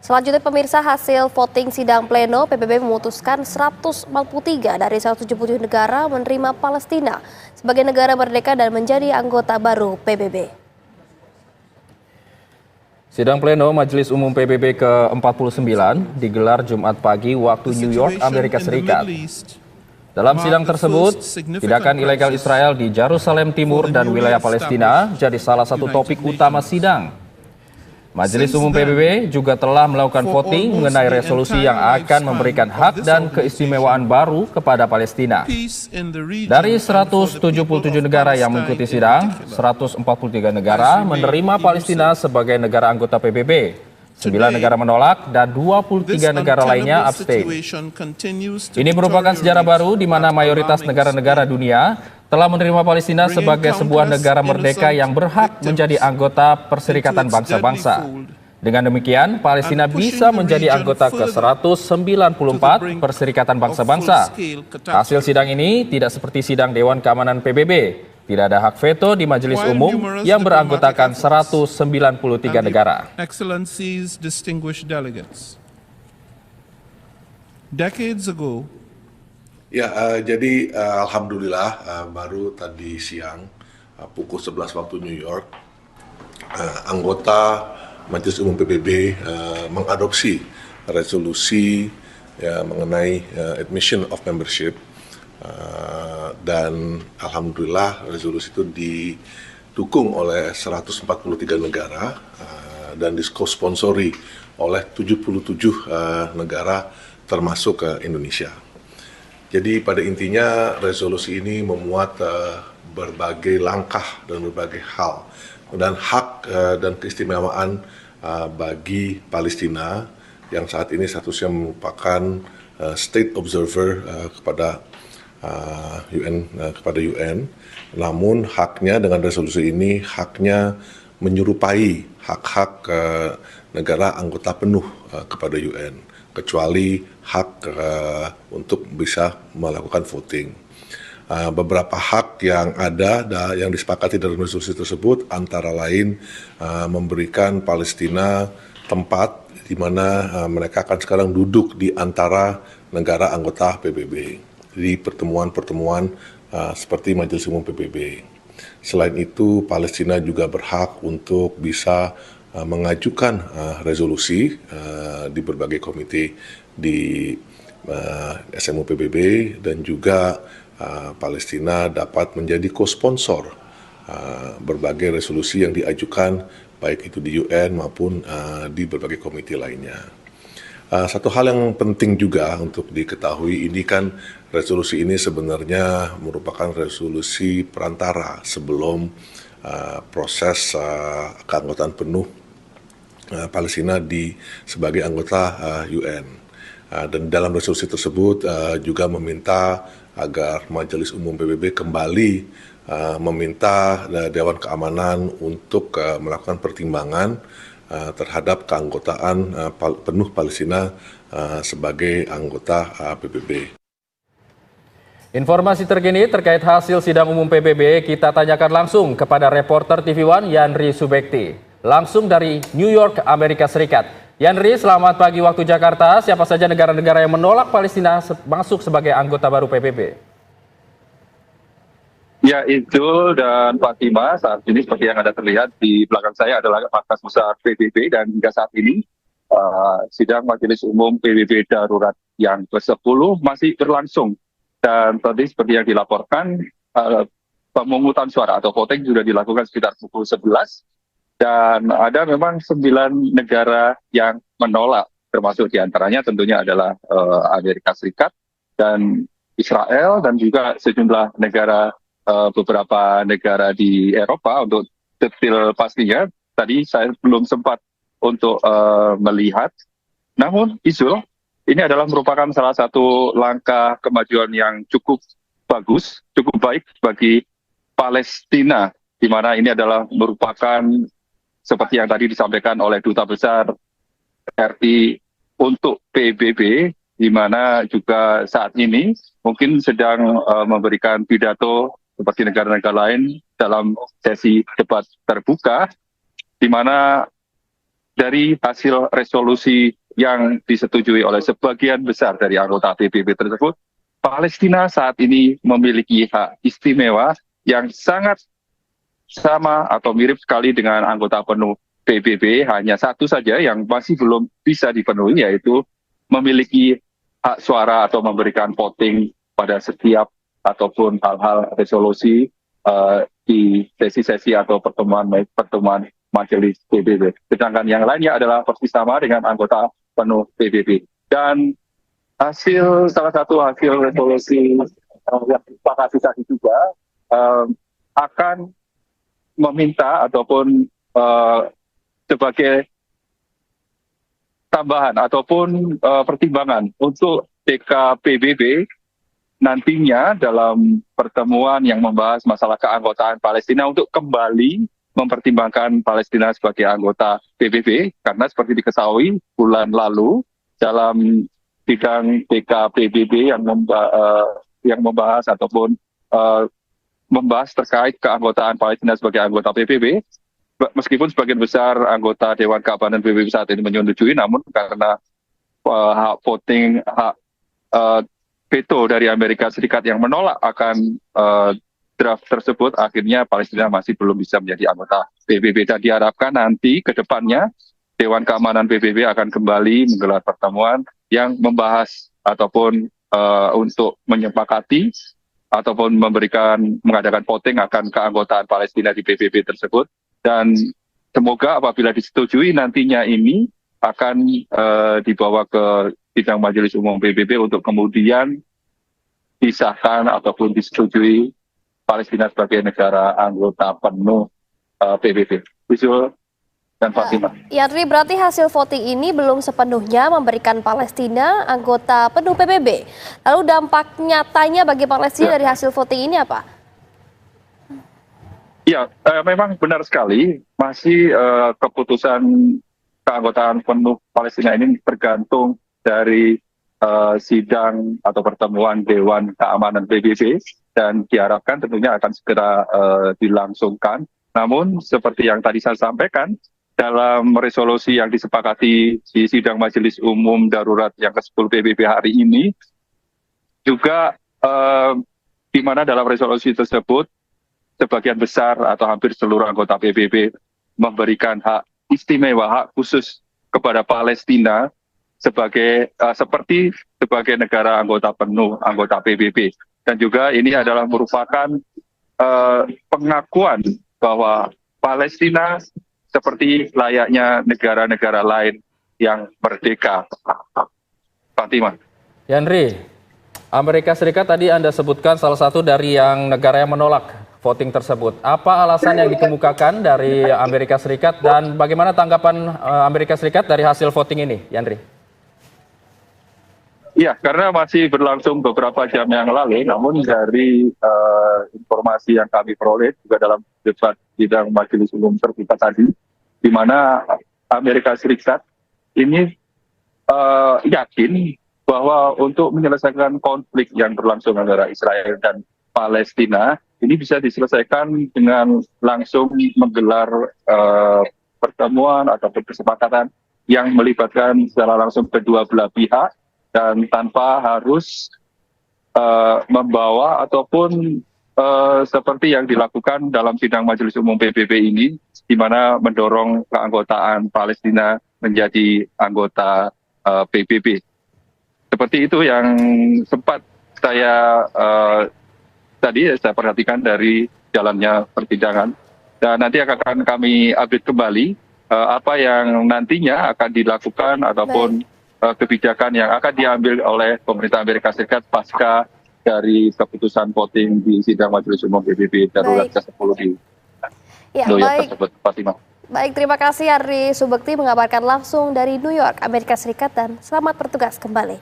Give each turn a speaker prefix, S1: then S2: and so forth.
S1: Selanjutnya pemirsa, hasil voting sidang pleno PBB memutuskan 143 dari 177 negara menerima Palestina sebagai negara merdeka dan menjadi anggota baru PBB.
S2: Sidang pleno Majelis Umum PBB ke-49 digelar Jumat pagi waktu New York, Amerika Serikat. Dalam sidang tersebut, tindakan ilegal Israel di Yerusalem Timur dan wilayah Palestina jadi salah satu topik utama sidang. Majelis Umum PBB juga telah melakukan voting mengenai resolusi yang akan memberikan hak dan keistimewaan baru kepada Palestina. Dari 177 negara yang mengikuti sidang, 143 negara menerima Palestina sebagai negara anggota PBB. 9 negara menolak dan 23 negara lainnya abstain. Ini merupakan sejarah baru di mana mayoritas negara-negara dunia telah menerima Palestina sebagai sebuah negara merdeka yang berhak menjadi anggota Perserikatan Bangsa-Bangsa. Dengan demikian, Palestina bisa menjadi anggota ke-194 Perserikatan Bangsa-Bangsa. Hasil sidang ini tidak seperti sidang Dewan Keamanan PBB. Tidak ada hak veto di Majelis Umum yang beranggotakan 193 negara.
S3: Excellencies, distinguished delegates. Decades ago,
S4: jadi alhamdulillah baru tadi siang pukul 11 waktu New York, anggota Majelis Umum PBB mengadopsi resolusi mengenai admission of membership. Dan alhamdulillah resolusi itu didukung oleh 143 negara dan disponsori oleh 77 negara termasuk Indonesia. Jadi pada intinya resolusi ini memuat berbagai langkah dan berbagai hal dan hak dan keistimewaan bagi Palestina yang saat ini statusnya merupakan state observer kepada UN, namun haknya dengan resolusi ini haknya menyerupai hak-hak negara anggota penuh kepada UN, kecuali hak untuk bisa melakukan voting. Beberapa hak yang ada yang disepakati dalam resolusi tersebut antara lain memberikan Palestina tempat di mana mereka akan sekarang duduk di antara negara anggota PBB. Di pertemuan-pertemuan seperti Majelis Umum PBB. Selain itu, Palestina juga berhak untuk bisa mengajukan resolusi di berbagai komite di SMU PBB dan juga Palestina dapat menjadi co-sponsor berbagai resolusi yang diajukan baik itu di UN maupun di berbagai komite lainnya. Satu hal yang penting juga untuk diketahui, ini kan resolusi ini sebenarnya merupakan resolusi perantara sebelum proses keanggotaan penuh Palestina sebagai anggota UN. Dan dalam resolusi tersebut juga meminta agar Majelis Umum PBB kembali meminta Dewan Keamanan untuk melakukan pertimbangan terhadap keanggotaan penuh Palestina sebagai anggota PBB.
S2: Informasi terkini terkait hasil sidang umum PBB kita tanyakan langsung kepada reporter TV One Yanri Subekti, langsung dari New York, Amerika Serikat. Yanri, selamat pagi waktu Jakarta. Siapa saja negara-negara yang menolak Palestina masuk sebagai anggota baru PBB?
S5: Ya, Idul dan Fatima, saat ini seperti yang ada terlihat di belakang saya adalah markas besar PBB dan hingga saat ini sidang Majelis Umum PBB Darurat yang ke-10 masih berlangsung. Dan tadi seperti yang dilaporkan, pemungutan suara atau voting sudah dilakukan sekitar pukul 11 dan ada memang 9 negara yang menolak, termasuk diantaranya tentunya adalah Amerika Serikat dan Israel dan juga sejumlah negara beberapa negara di Eropa. Untuk detail pastinya tadi saya belum sempat untuk melihat. Namun Isul, ini adalah merupakan salah satu langkah kemajuan yang cukup bagus, cukup baik bagi Palestina, di mana ini adalah merupakan seperti yang tadi disampaikan oleh Duta Besar RI untuk PBB, di mana juga saat ini mungkin sedang memberikan pidato seperti negara-negara lain dalam sesi debat terbuka, di mana dari hasil resolusi yang disetujui oleh sebagian besar dari anggota PBB tersebut, Palestina saat ini memiliki hak istimewa yang sangat sama atau mirip sekali dengan anggota penuh PBB, hanya satu saja yang masih belum bisa dipenuhi, yaitu memiliki hak suara atau memberikan voting pada setiap ataupun hal-hal resolusi di sesi-sesi atau pertemuan majelis PBB. Sedangkan yang lainnya adalah persis sama dengan anggota penuh PBB. Dan salah satu hasil resolusi yang disepakati tadi juga akan meminta ataupun sebagai tambahan ataupun pertimbangan untuk DKPBB nantinya dalam pertemuan yang membahas masalah keanggotaan Palestina untuk kembali mempertimbangkan Palestina sebagai anggota PBB, karena seperti diketahui bulan lalu dalam sidang DKPBB yang membahas ataupun membahas terkait keanggotaan Palestina sebagai anggota PBB, meskipun sebagian besar anggota Dewan Keamanan PBB saat ini menyetujui, namun karena hak voting, hak veto dari Amerika Serikat yang menolak akan draft tersebut, akhirnya Palestina masih belum bisa menjadi anggota PBB. Dan diharapkan nanti ke depannya Dewan Keamanan PBB akan kembali menggelar pertemuan yang membahas ataupun untuk menyepakati ataupun mengadakan voting akan keanggotaan Palestina di PBB tersebut. Dan semoga apabila disetujui nantinya ini akan dibawa ke sidang Majelis Umum PBB untuk kemudian disahkan ataupun disetujui Palestina sebagai negara anggota penuh PBB. Yusuf dan Fatimah.
S1: Yandri, berarti hasil voting ini belum sepenuhnya memberikan Palestina anggota penuh PBB. Lalu dampak nyatanya bagi Palestina dari hasil voting ini apa?
S5: Ya, memang benar sekali. Masih keputusan keanggotaan penuh Palestina ini tergantung dari sidang atau pertemuan Dewan Keamanan PBB, dan diharapkan tentunya akan segera dilangsungkan. Namun seperti yang tadi saya sampaikan, dalam resolusi yang disepakati di sidang Majelis Umum Darurat yang ke-10 PBB hari ini, juga di mana dalam resolusi tersebut sebagian besar atau hampir seluruh anggota PBB memberikan hak istimewa, hak khusus kepada Palestina seperti sebagai negara anggota penuh anggota PBB. Dan juga ini adalah merupakan pengakuan bahwa Palestina seperti layaknya negara-negara lain yang merdeka. Fatimah.
S2: Yandri, Amerika Serikat tadi Anda sebutkan salah satu dari yang negara yang menolak voting tersebut. Apa alasan yang dikemukakan dari Amerika Serikat dan bagaimana tanggapan Amerika Serikat dari hasil voting ini, Yandri?
S5: Ya, karena masih berlangsung beberapa jam yang lalu, namun dari informasi yang kami peroleh juga dalam debat sidang Majelis Umum terbuka tadi, di mana Amerika Serikat ini yakin bahwa untuk menyelesaikan konflik yang berlangsung antara Israel dan Palestina ini bisa diselesaikan dengan langsung menggelar pertemuan ataupun kesepakatan yang melibatkan secara langsung kedua belah pihak, dan tanpa harus membawa ataupun seperti yang dilakukan dalam sidang Majelis Umum PBB ini, di mana mendorong keanggotaan Palestina menjadi anggota PBB. Seperti itu yang sempat saya saya perhatikan dari jalannya persidangan. Dan nanti akan kami update kembali apa yang nantinya akan dilakukan ataupun kebijakan yang akan diambil oleh pemerintah Amerika Serikat pasca dari keputusan voting di sidang Majelis Umum PBB Darurat ke-10 di New York tersebut. Fatimah.
S1: Baik, terima kasih Yandri Subekti mengabarkan langsung dari New York, Amerika Serikat, dan selamat bertugas kembali.